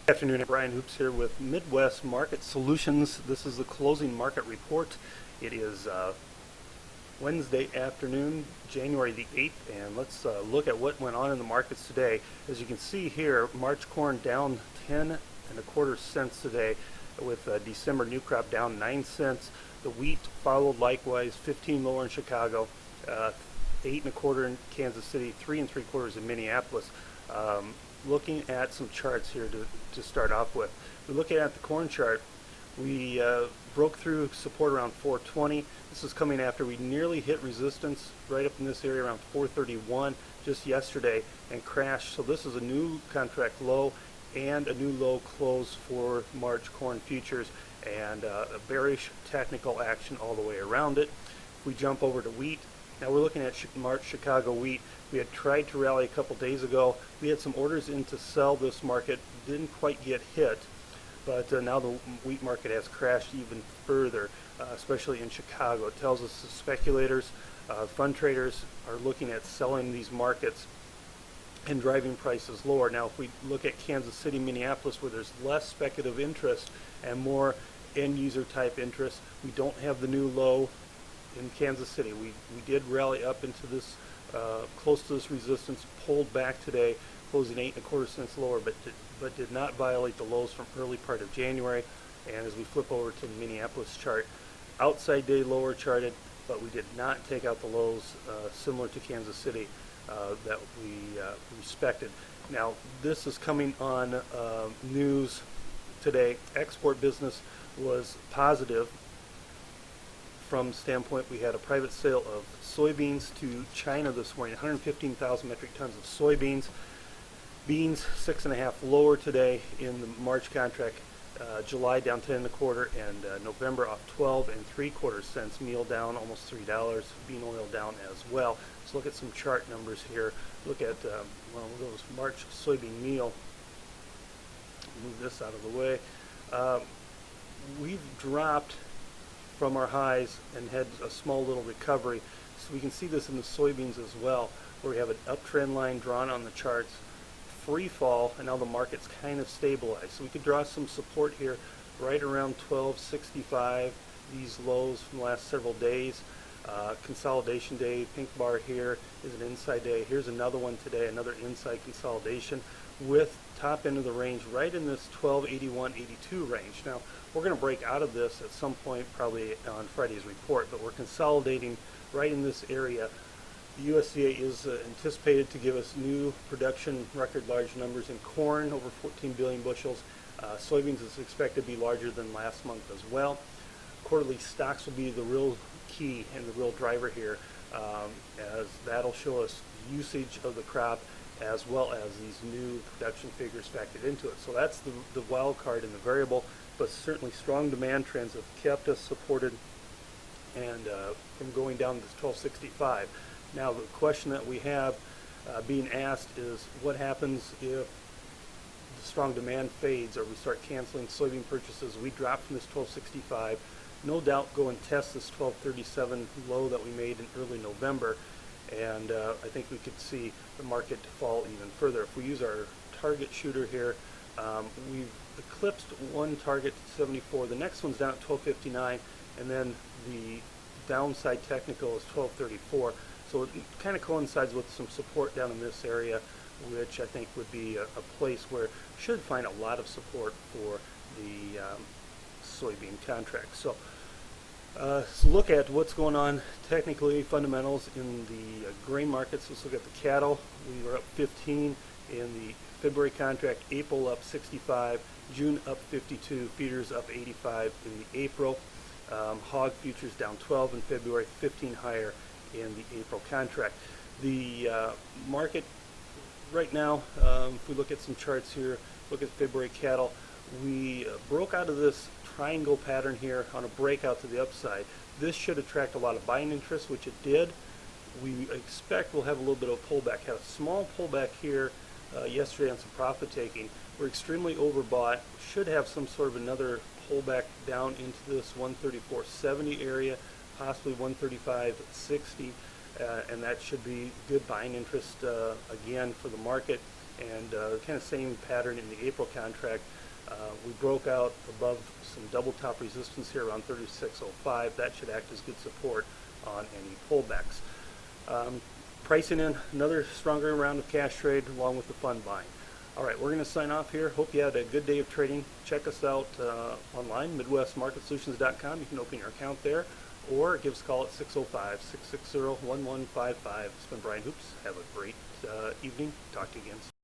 Good afternoon, Brian Hoops here with Midwest Market Solutions. This is the closing market report. It is Wednesday afternoon, January the 8th, and let's look at what went on in the markets today. As you can see here, March corn down 10.25 cents today, with December new crop down 9 cents. The wheat followed likewise, 15 lower in Chicago, 8.25 in Kansas City, 3 3/4 in Minneapolis. Looking at some charts here to start off with. We're looking at the corn chart. We broke through support around 420. This is coming after we nearly hit resistance right up in this area around 431 just yesterday and crashed. So this is a new contract low and a new low close for March corn futures, and a bearish technical action all the way around it. If we jump over to wheat, now we're looking at March Chicago wheat. We had tried to rally a couple days ago. We had some orders in to sell this market, didn't quite get hit, but now the wheat market has crashed even further, especially in Chicago. It tells us the speculators, fund traders are looking at selling these markets and driving prices lower. Now if we look at Kansas City, Minneapolis, where there's less speculative interest and more end user type interest, we don't have the new low in Kansas City. We did rally up into this close to this resistance, pulled back today, closing 8.25 cents lower, but did not violate the lows from early part of January. And as we flip over to the Minneapolis chart, outside day lower charted, but we did not take out the lows similar to Kansas City that we respected. Now this is coming on news today. Export business was positive. From standpoint, we had a private sale of soybeans to China this morning, 115,000 metric tons of soybeans. Beans 6.5 lower today in the March contract. July down 10.25, and November off 12 3/4 cents. Meal down almost $3. Bean oil down as well. Let's look at some chart numbers here. Look at we'll go with March soybean meal. Move this out of the way. We've dropped from our highs and had a small little recovery. So we can see this in the soybeans as well, where we have an uptrend line drawn on the charts, free fall, and now the market's kind of stabilized. So we could draw some support here right around 1265, these lows from the last several days. Consolidation day, pink bar here is an inside day. Here's another one today, another inside consolidation with top end of the range right in this 1281.82 range. Now we're going to break out of this at some point, probably on Friday's report, but we're consolidating right in this area. The USDA is anticipated to give us new production record large numbers in corn, over 14 billion bushels. Soybeans is expected to be larger than last month as well. Quarterly stocks will be the real key and the real driver here, as that'll show us usage of the crop as well as these new production figures factored into it. So that's the wild card and the variable, but certainly strong demand trends have kept us supported and from going down to this 1265. Now the question that we have being asked is, what happens if the strong demand fades or we start canceling soybean purchases? We drop from this 1265, no doubt go and test this 1237 low that we made in early November, and I think we could see the market fall even further. If we use our target shooter here, we've eclipsed one target to 74. The next one's down at 1259, and then the downside technical is 1234. So it kind of coincides with some support down in this area, which I think would be a place where should find a lot of support for the soybean contract. So let's look at what's going on technically, fundamentals in the grain markets. Let's look at the cattle. We were up 15 in the February contract, April up 65, June up 52, feeders up 85 in the April. Hog futures down 12 in February, 15 higher in the April contract. The market right now, if we look at some charts here, look at February cattle, we broke out of this triangle pattern here on a breakout to the upside. This should attract a lot of buying interest, which it did. We expect we'll have a little bit of a pullback. Had a small pullback here yesterday on some profit taking. We're extremely overbought. Should have some sort of another pullback down into this 134.70 area, possibly 135.60, and that should be good buying interest again for the market. and kind of same pattern in the April contract. We broke out above some double top resistance here around 36.05. That should act as good support on any pullbacks. Pricing in another stronger round of cash trade along with the fund buying. All right, we're going to sign off here. Hope you had a good day of trading. Check us out online, MidwestMarketSolutions.com. You can open your account there, or give us a call at 605-660-1155. It's been Brian Hoops. Have a great evening. Talk to you again soon.